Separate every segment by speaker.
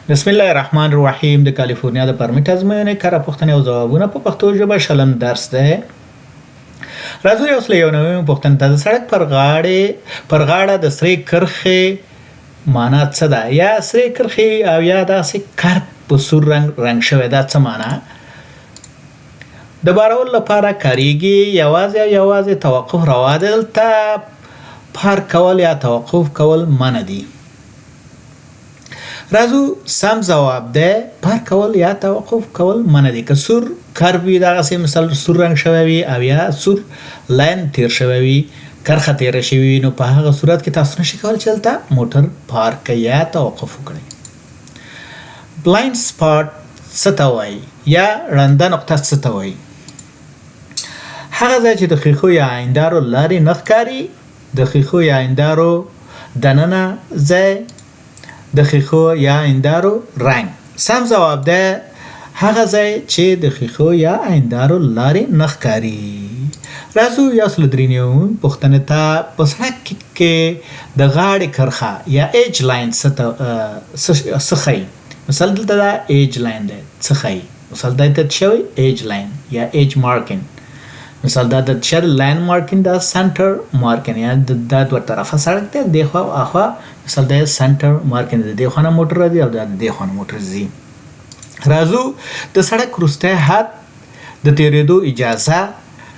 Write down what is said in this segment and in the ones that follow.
Speaker 1: بسم الله الرحمن الرحیم د کاليفورنيا د پرمیټ ازموینې کړه پوښتنې او ځوابونه په پښتو ژبه شلم درس ده. راځو اوس له یو نوې پوښتنې ته. د سړک پر غاړه د سرې کرښې معنا څه ده؟ یا سرې کرښې او یا داسې کرب په سور رنګ شوی دا څه معنا؟ د بارول لپاره کاریږي یوازې توقف روا ده. دلته پارک کول یا توقف کول منع دي. راځو سم ځواب ده پارک کول یا توقف کول منع دي. که سور کرب وي دغسې مثال سور رنګ شوی وي او یا سور لاین تیر شوی وي کرښه تیره شوې وي نو په هغه صورت کې تاسو نشئ کولی چې دلته موټر پارک کړئ یا توقف وکړئ. بلاینډ سپاټ څه ته وایي یا ړنده نقطه څه ته وایي؟ هغه ځای چې د ښیښو یا هندارو لارې نه ښکاري. د ښیښو یا هندارو دننه ځای د ښیښو یا هندارو رنګ. سم ځواب ده هغه ځای چې د ښیښو یا هندارو لارې نه ښکاري. راځو یو سل درې نوي پوښتنې ته. په سړک کې د غاړې کرښه یا ایج لاین څه ښیي؟ مثال دلته دا ایج لاین دی څه ښیي؟ مثال دلته شوی ایج لاین یا ایج مارکینګ. مثال دا د چر لاین مارکینګ دا سنټر مارکینګ یا دا دوه طرفه سړک دی دې خوا اخوا مثال دا سنټر مارکینګ دی دې خوا نه موټر راځي او دا دې خوا نه موټر ځي. راځو د سړک وروستی حد د تیریدو اجازه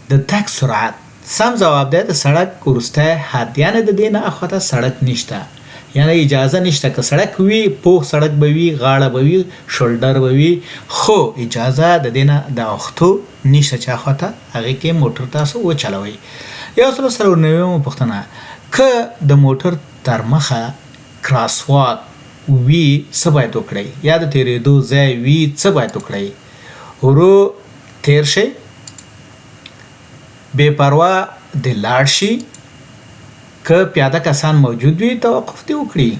Speaker 1: د تګ سرعت. سم ځواب دی د سړک وروستی حد یعنی د دې نه اخواته سړک نشته یعنی اجازه نشته. که سړک وي پوخ سړک به وي غاړه به وي شولډر به وي خو اجازه د دې نه د اختو نشته چې اخواته هغې کې موټر تاسو وچلوئ. یو سل سره نوې پوښتنه. که د موټر تر مخه کراس واک وي څه باید وکړئ؟ یا د تیریدو ځای وي څه باید وکړئ؟ ورو تیر شئ، بې پروا د لاړ شي، که پیاده کسان موجود وي توقف دې وکړي.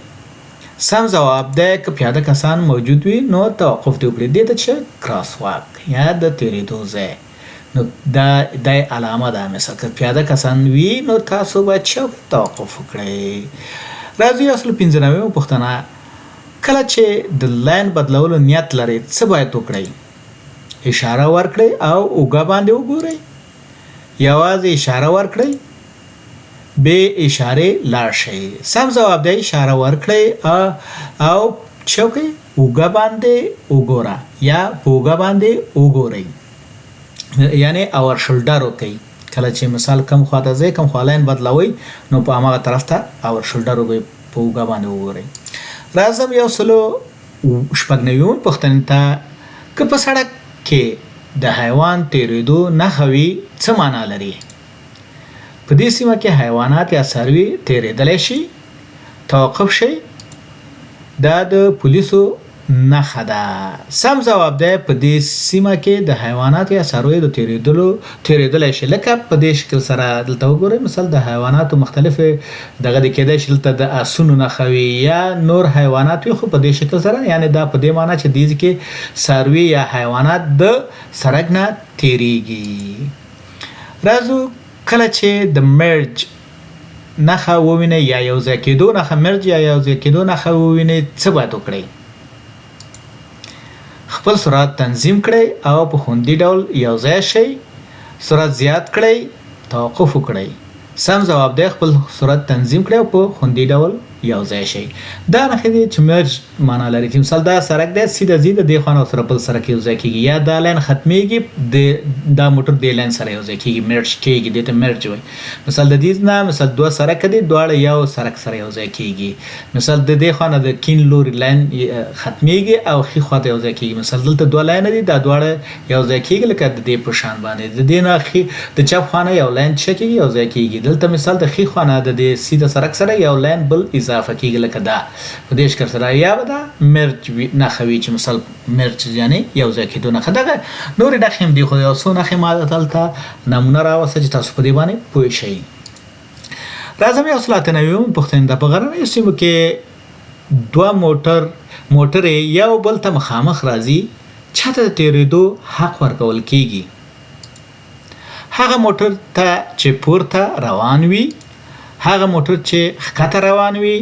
Speaker 1: سم ځواب دی که پیاده کسان موجود وي نو توقف دې وکړي. دې ته چې کراس واک یا د تیریدو ځای نو دا علامه ده. مثلا که پیاده کسان وي نو تاسو باید توقف وکړئ. راځو یو سل پنځه نوې پوښتنه. کله چې د لاین بدلولو نیت لرئ څه باید وکړئ؟ اشاره ورکړئ او اوږه باندې وګورئ. یوازې اشاره ورکړئ بې اشارې لاړ شئ. سم ځواب دی اشاره ورکړئ او چوکۍ اوږه باندې وګوره یا په اوږه باندې وګورئ یعنی اور شولډر وکئ. کله چې مثال کم خواته ځئ کم خوا لاین بدلوئ نو په هماغه طرف ته اور شولډر وکئ په اوږه باندې وګورئ. راځم یو سلو شپږ نوي پوښتنې ته. که په سړک کې د حیوان تیریدو نښه وي څه معنا لري؟ په دې سیمه کې حیوانات یا څاروي تیریدلی شي، توقف شي. دا د پولیسو نښه ده. سم ځواب دی په دې سیمه کې د حیوانات یا څارویو د تیریدلی شي. لکه په دې شکل سره دلته وګورئ مثال د حیواناتو مختلفې دغه د کیدای شي دلته د اسونو نښه وي یا نور حیوانات وي خو په دې شکل سره یعنی دا په دې معنی چې دې کې څاروي یا حیوانات د سړک نه تیریږي. راځو کله چې د مرج نښه ووینئ یا یو ځای کېدو نښه مرج یا یو ځای کېدو نښه ووینئ څه باید وکړئ؟ خپل سرعت تنظیم کړئ او په خوندي ډول یو ځای شئ. سرعت زیات کړئ، توقف وکړئ. سم ځواب دی خپل سرعت تنظیم کړئ او په خوندي ډول یو ځای شئ. دا نښې دي چې مرج معنا لري چې مثال دا سړک دی سیده ځي د دې خوا نه سره بل سړک یو ځای کېږي یا دا لاین ختمیږي دا موټر دې لاین سره یو ځای کېږي مرج کېږي دې ته مرج وایي. مثال د دې نه مثال دوه سړک دي دواړه یو سړک سره یو ځای کېږي. مثال د دې خوا نه د کیڼ لوري لاین ختمیږي او ښي خوا ته یو ځای کېږي. مثال دلته دوه لاین دي دا دواړه یو ځای کېږي لکه د دې په شان باندې د دې نه د چپ خوا نه یو لاین څه کېږي یو ځای کېږي. دلته مثال د ښي خوا نه د دې سیده سړک سره یو لاین بل اضافه کېږي لکه دا په دې شکل سره یا به دا مرج نښه وي چې مثال مرج یعنی یو ځای کېدو نښه. دغه نورې نښې هم دي خو یو څو نښې ما دلته نمونه راوسته چې تاسو په دې باندې پوه شئ. راځم یو سل اته نوي پوښتنې ده. په غرنیو سیمو کې دوه موټرې یو بل ته مخامخ راځي چاته د تیریدو حق ورکول کېږي؟ هغه موټر ته چې پورته روان وي، هغه موټر چې ښکته روان وي،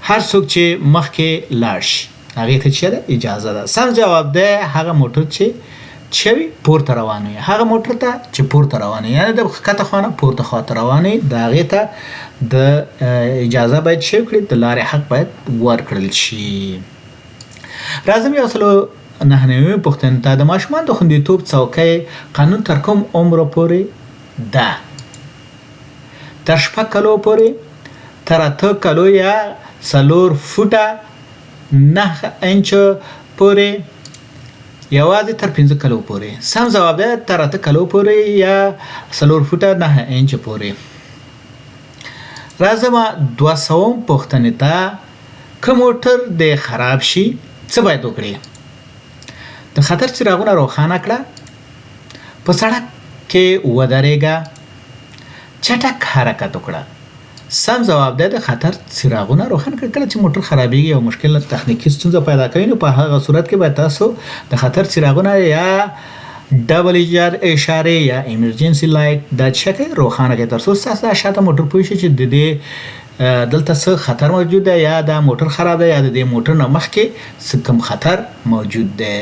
Speaker 1: هر څوک چې مخکې لاړ شي. هغه ته چې ده اجازه ده. سم جواب ده هغه موټر چې وي پورته روان وي، هغه موټر ته چې پورته روان وي، یعنی د ښکته خوا نه پورته خوا ته روان وي، د هغې ته د اجازه باید څه وکړي، د لارې حق باید ورکړل شي. راځم یو سلو 9 پوښتنې ته. د ماشومان د خوندیتوب څوکۍ قانون تر کوم عمره پورې ده؟ تر 6 کلو پورې، تر 8 کلو یا 4 فوټه 9 انچه پورې، یوازې تر 5 کلو پورې. سم جواب ده تر 8 کلو پورې یا 4 فوټه 9 انچه پورې. راځم 200 پوښتنې ته. که موټر د خراب شي څه باید وکړي؟ د خطر څراغونه روښانه کړه، په سړک کې ودرېږه، چټک حرکت وکړه. سم جواب ده د خطر څراغونه روښانه کړه. کله چې موټر خرابېږي او مشکل تخنیکي ستونزه پیدا کوي نو په هغه صورت کې باید تاسو د خطر څراغونه یا ډبل اشاره یا ایمرجنسي لایټ د چکه روښانه کړئ تر څو تاسو د شاته موټر پوه شئ چې د دې دلته څه خطر موجود ده، یا دا موټر خراب ده، یا د دې موټر نه مخکې څه کوم خطر موجود ده.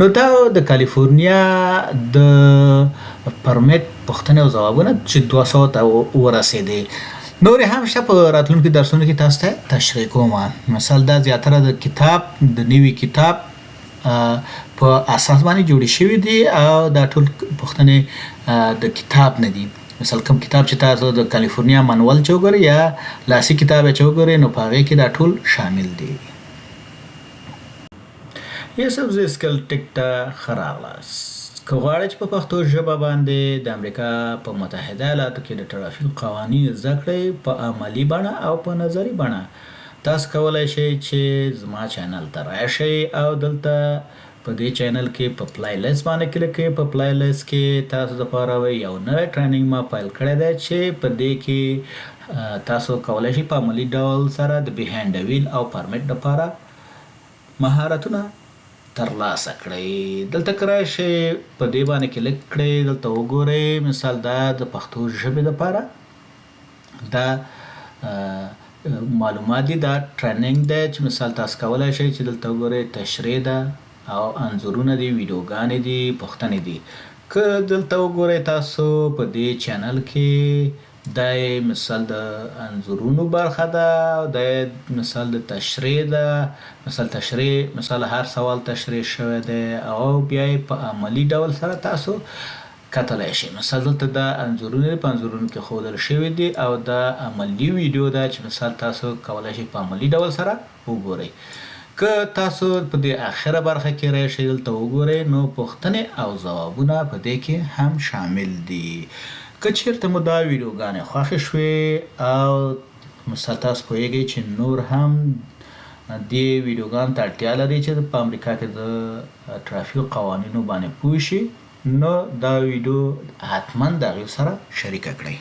Speaker 1: نو دا د کاليفورنيا د پرمټ پوښتنې او ځوابونه چې 200 ته ورسېدې. نور هم شته په راتلونکي درسونو کې تاسو ته تشریح کوم. مثال دا زیاتره د کتاب د نوي کتاب په اساس باندې جوړې شوي دي او دا ټول پوښتنې د کتاب نه دي. مثال کوم کتاب چې تاسو د کاليفورنيا مانوال چې وګورئ یا لاسي کتاب چې وګورئ نو په هغې کې دا ټول شامل دي. یو سبزی سکل ټیک ته ښه راغلاست. که غواړئ چې په پښتو ژبه باندې د امریکا په متحده ایالاتو کې د ټرافیک قوانین زده کړئ په عملي بڼه او په نظري بڼه، تاسو کولی شئ چې زما چینل ته راشئ او دلته په دې چینل کې په پلای لیست باندې کلیک کړئ. په پلای لیست کې تاسو دپاره یو نوی ټریننګ ما پیل کړی دی چې په دې کې تاسو کولی شئ په عملي ډول سره د بیهایند د ویل او پرمټ دپاره مهارتونه ترلاسه کړئ. دلته که راشئ په دې باندې کلیک کړئ، دلته وګورئ مثال دا د پښتو ژبې دپاره دا معلومات دي، دا ټریننګ دی چې مثال تاسو کولی شئ چې دلته وګورئ تشريح ده او انځورونه دي، ویډیوګانې دي، پوښتنې دي. که دلته وګورئ تاسو په دې چینل کې دا مثال د انځورونو برخه ده او دا مثال د تشریح ده. مثال تشریح، مثال هر سوال تشریح شوی دی او بیا په عملي ډول سره تاسو کتلی شئ. مثال دلته دا انځورونه په انځورونو کې ښودل شوي دي او دا عملي ویډیو ده چې مثال تاسو کولی شئ په عملي ډول سره وګورئ. که تاسو په دې اخره برخه کې راشئ دلته وګورئ نو پوښتنې او ځوابونه په دې کې هم شامل دي. که چیرته مو دا ویډیوګانې خوښې شوې او مثال تاسو پوهیږئ چې نور هم دې ویډیوګانو ته اړتیا لري چې په امریکا کې د ټرافیک قوانینو باندې پوه شي نو دا ویډیو حتما د هغې سره شریکه کړئ.